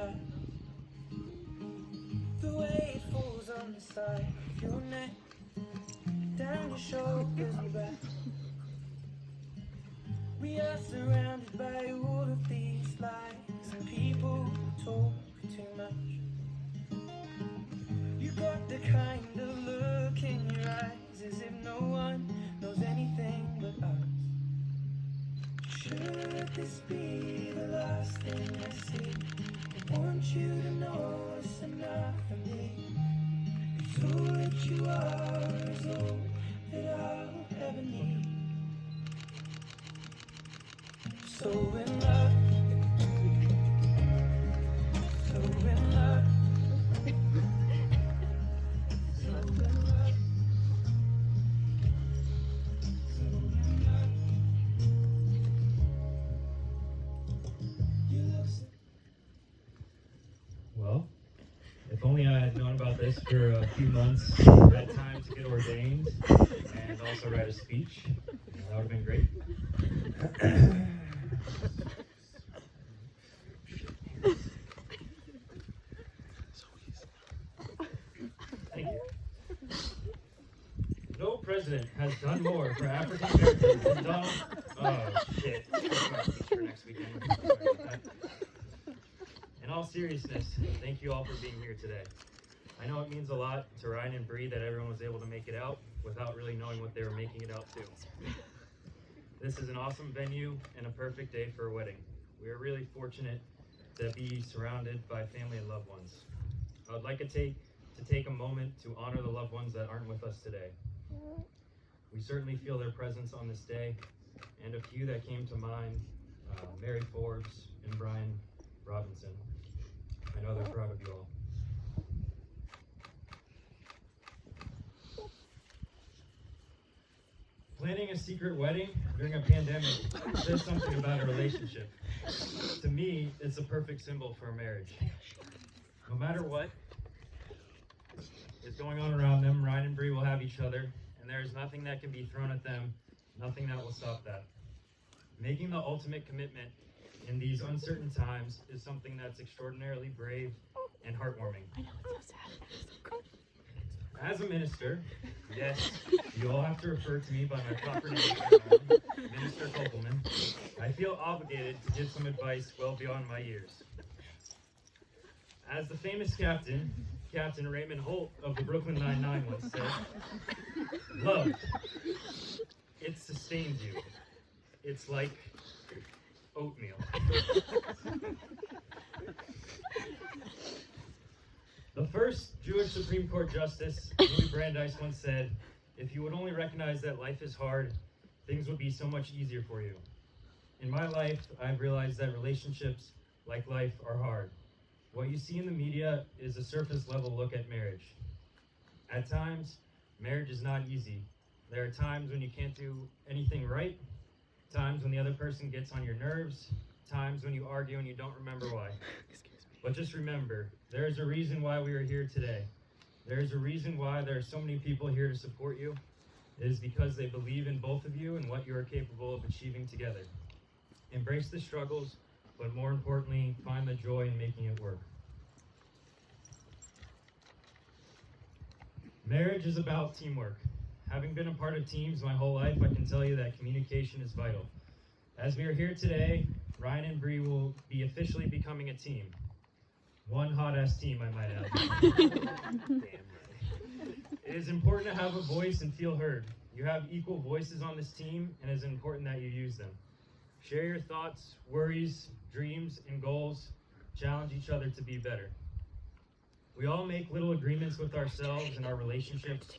light. The way it falls on the side of your neck, down your shoulders and back. We are surrounded by all of these lies and people who talk too much. You got the kind of look in your eyes as if no one knows anything but us. Should this be the last thing I see? I want you to know it's enough for me. It's all that you are is all that I'll ever need. So in love, so in love, so in love, so in love. You look so. Well, if only I had known about this for a few months, had time to get ordained and also write a speech. That would have been great. Thank you. No president has done more for African Americans than Donald. Oh shit! That's my speech for next weekend. Sorry about that. In all seriousness, thank you all for being here today. I know it means a lot to Ryan and Brie that everyone was able to make it out without really knowing what they were making it out to. This is an awesome venue and a perfect day for a wedding. We are really fortunate to be surrounded by family and loved ones. I would like to take a moment to honor the loved ones that aren't with us today. We certainly feel their presence on this day, and a few that came to mind, Mary Forbes and Brian Robinson. I know they're proud of you all. Planning a secret wedding during a pandemic says something about a relationship. To me, it's a perfect symbol for a marriage. No matter what is going on around them, Ryan and Brie will have each other, and there is nothing that can be thrown at them, nothing that will stop that. Making the ultimate commitment in these uncertain times is something that's extraordinarily brave and heartwarming. I know, it's so sad. As a minister, yes, you all have to refer to me by my proper name, Minister Kopelman. I feel obligated to give some advice well beyond my years. As the famous Captain Raymond Holt of the Brooklyn Nine-Nine once said, love, it sustains you. It's like oatmeal. The first Jewish Supreme Court Justice, Louis Brandeis, once said, if you would only recognize that life is hard, things would be so much easier for you. In my life, I've realized that relationships, like life, are hard. What you see in the media is a surface level look at marriage. At times, marriage is not easy. There are times when you can't do anything right, times when the other person gets on your nerves, times when you argue and you don't remember why. But just remember, there is a reason why we are here today. There is a reason why there are so many people here to support you. It is because they believe in both of you and what you are capable of achieving together. Embrace the struggles, but more importantly, find the joy in making it work. Marriage is about teamwork. Having been a part of teams my whole life, I can tell you that communication is vital. As we are here today, Ryan and Brie will be officially becoming a team. One hot-ass team, I might add. Damn right. It is important to have a voice and feel heard. You have equal voices on this team, and it is important that you use them. Share your thoughts, worries, dreams, and goals. Challenge each other to be better. We all make little agreements with ourselves and our relationships.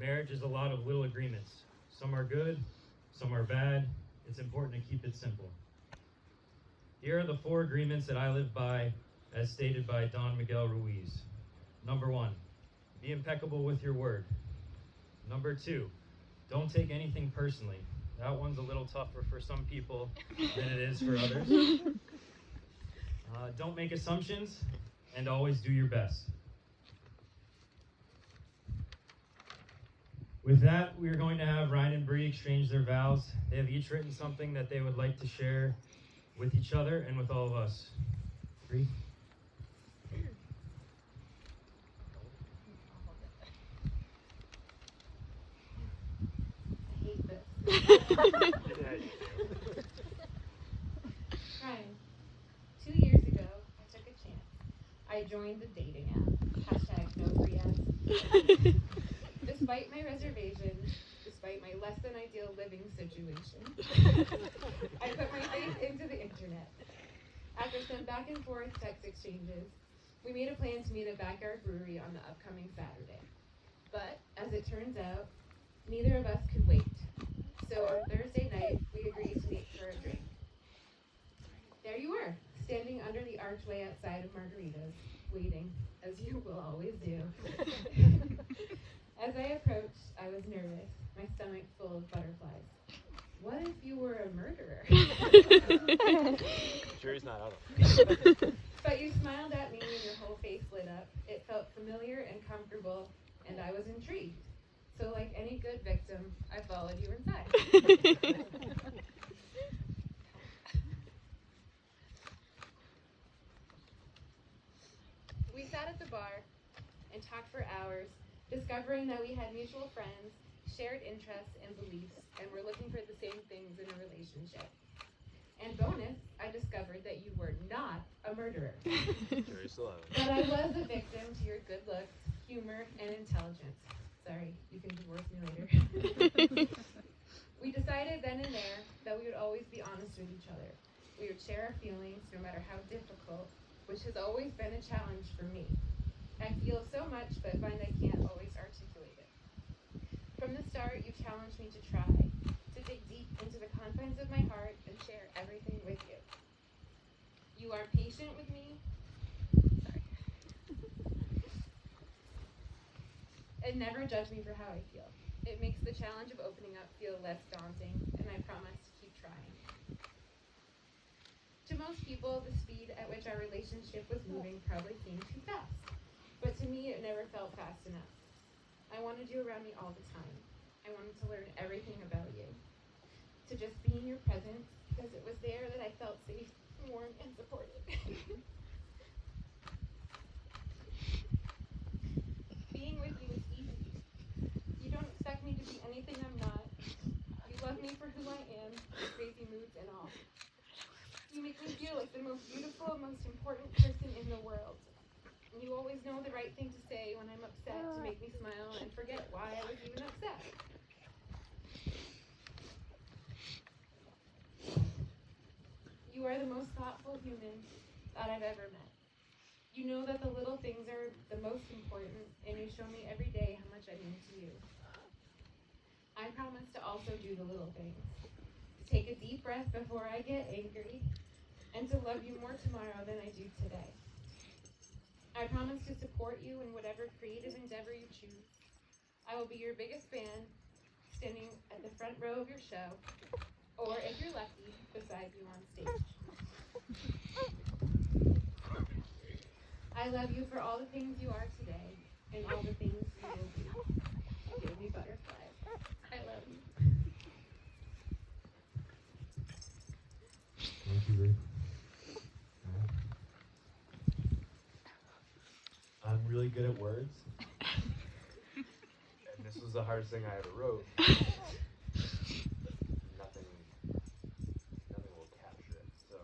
Marriage is a lot of little agreements. Some are good, some are bad. It's important to keep it simple. Here are the 4 agreements that I live by, as stated by Don Miguel Ruiz. Number 1, be impeccable with your word. Number 2, don't take anything personally. That one's a little tougher for some people than it is for others. Don't make assumptions, and always do your best. With that, we are going to have Ryan and Brie exchange their vows. They have each written something that they would like to share with each other and with all of us. Brie? Ryan, 2 years ago, I took a chance. I joined the dating app. Hashtag no free ads. Despite my reservations, despite my less than ideal living situation, I put my faith into the internet. After some back and forth text exchanges, we made a plan to meet at Backyard Brewery on the upcoming Saturday. But, as it turns out, neither of us could wait. So on Thursday night, we agreed to meet for a drink. There you were, standing under the archway outside of Margarita's, waiting, as you will always do. As I approached, I was nervous, my stomach full of butterflies. What if you were a murderer? Jury's not out. But you smiled at me and your whole face lit up. It felt familiar and comfortable, and I was intrigued. So like any good victim, I followed you inside. We sat at the bar and talked for hours, discovering that we had mutual friends, shared interests and beliefs, and were looking for the same things in a relationship. And bonus, I discovered that you were not a murderer. Jury's still out. But I was a victim to your good looks, humor, and intelligence. Sorry, you can divorce me later. We decided then and there that we would always be honest with each other. We would share our feelings no matter how difficult, which has always been a challenge for me. I feel so much, but find I can't always articulate it. From the start, you challenged me to try, to dig deep into the confines of my heart and share everything with you. You are patient with me. Sorry. And never judge me for how I feel. It makes the challenge of opening up feel less daunting, and I promise to keep trying. To most people, the speed at which our relationship was moving probably seemed too fast. But to me, it never felt fast enough. I wanted you around me all the time. I wanted to learn everything about you. To just be in your presence, because it was there that I felt safe, warm, and supported. Being with you is easy. You don't expect me to be anything I'm not. You love me for who I am, crazy moods and all. You make me feel like the most beautiful, most important person in the world. You always know the right thing to say when I'm upset to make me smile and forget why I was even upset. You are the most thoughtful human that I've ever met. You know that the little things are the most important, and you show me every day how much I mean to you. I promise to also do the little things, to take a deep breath before I get angry, and to love you more tomorrow than I do today. I promise to support you in whatever creative endeavor you choose. I will be your biggest fan, standing at the front row of your show, or if you're lucky, beside you on stage. I love you for all the things you are today, and all the things you will be. Give me butterflies. I love you. Thank you, Brie. I'm really good at words. And this was the hardest thing I ever wrote. Nothing will capture it. So,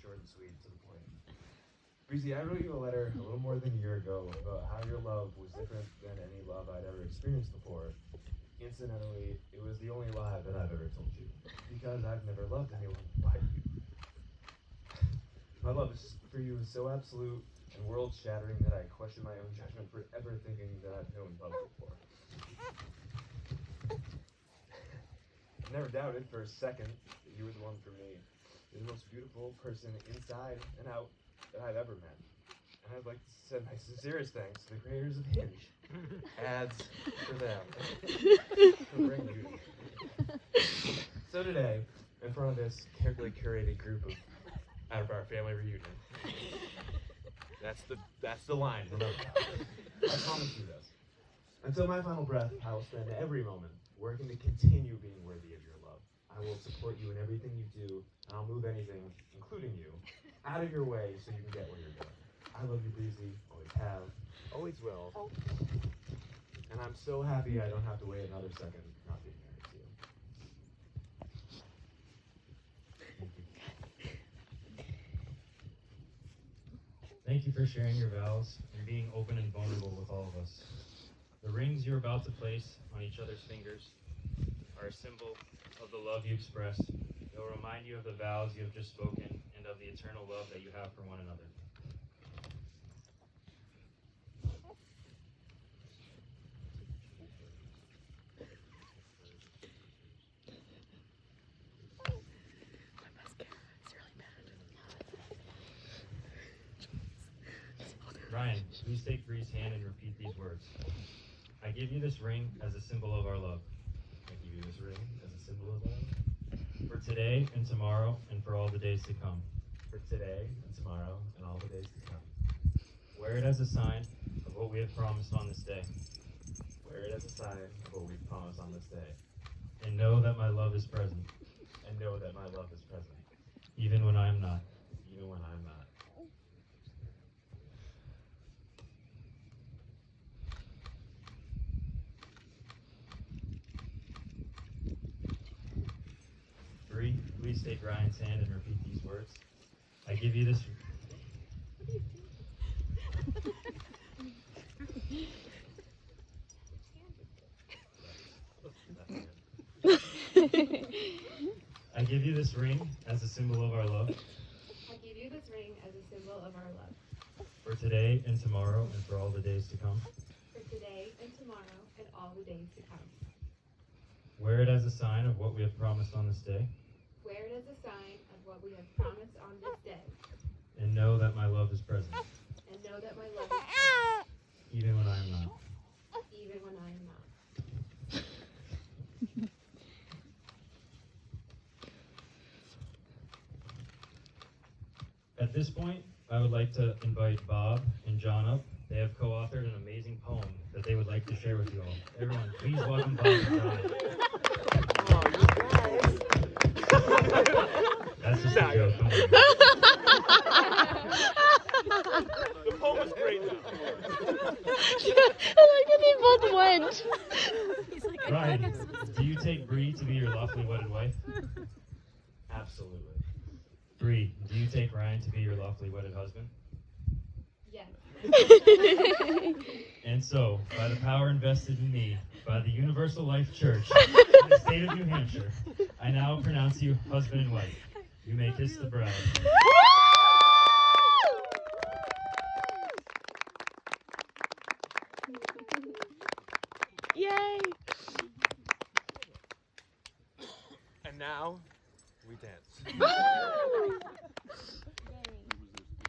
short and sweet, to the point. Breezy, I wrote you a letter a little more than a year ago about how your love was different than any love I'd ever experienced before. Incidentally, it was the only lie that I've ever told you, because I've never loved anyone like you. My love for you is so absolute and world-shattering that I question my own judgment for ever thinking that I've known love before. I never doubted for a second that you were the one for me. You're the most beautiful person inside and out that I've ever met. And I'd like to send my sincerest thanks to the creators of Hinge. Ads for them. For bringing you to me. So today, in front of this carefully curated group out of our family reunion, that's the line, remember that. I promise you this. Until my final breath, I will spend every moment working to continue being worthy of your love. I will support you in everything you do, and I'll move anything, including you, out of your way so you can get where you're going. I love you, Breezy. Always have. Always will. And I'm so happy I don't have to wait another second not being married to you. Thank you for sharing your vows and being open and vulnerable with all of us. The rings you're about to place on each other's fingers are a symbol of the love you express. They will remind you of the vows you have just spoken and of the eternal love that you have for one another. My mascara is really bad. Ryan, please take Bree's hand and repeat these words. I give you this ring as a symbol of our love. I give you this ring as a symbol of love. For today and tomorrow and for all the days to come. For today and tomorrow and all the days to come. Wear it as a sign of what we have promised on this day. Wear it as a sign of what we've promised on this day. And know that my love is present, And know that my love is present, even when I am not. even when I'm not. Brie, please take Ryan's hand and repeat these words. I give you this. I give you this ring as a symbol of our love. I give you this ring as a symbol of our love. For today and tomorrow and for all the days to come. For today and tomorrow and all the days to come. Wear it as a sign of what we have promised on this day. Wear it as a sign of what we have promised on this day. And know that my love is present, And know that my love is present, even when I am not. even when I am not. At this point, I would like to invite Bob and John up. They have co-authored an amazing poem that they would like to share with you all. Everyone, please welcome Bob and John. That's just a joke. Don't worry. The poem was great though. I like that they both went. He's like, I Ryan, feel like I'm supposed to. do you take Brie to be your lawfully wedded wife? Absolutely. Brie, do you take Ryan to be your lawfully wedded husband? Yes. And so, by the power invested in me by the Universal Life Church in the state of New Hampshire, I now pronounce you husband and wife. You may kiss the bride. Yay! And now we dance.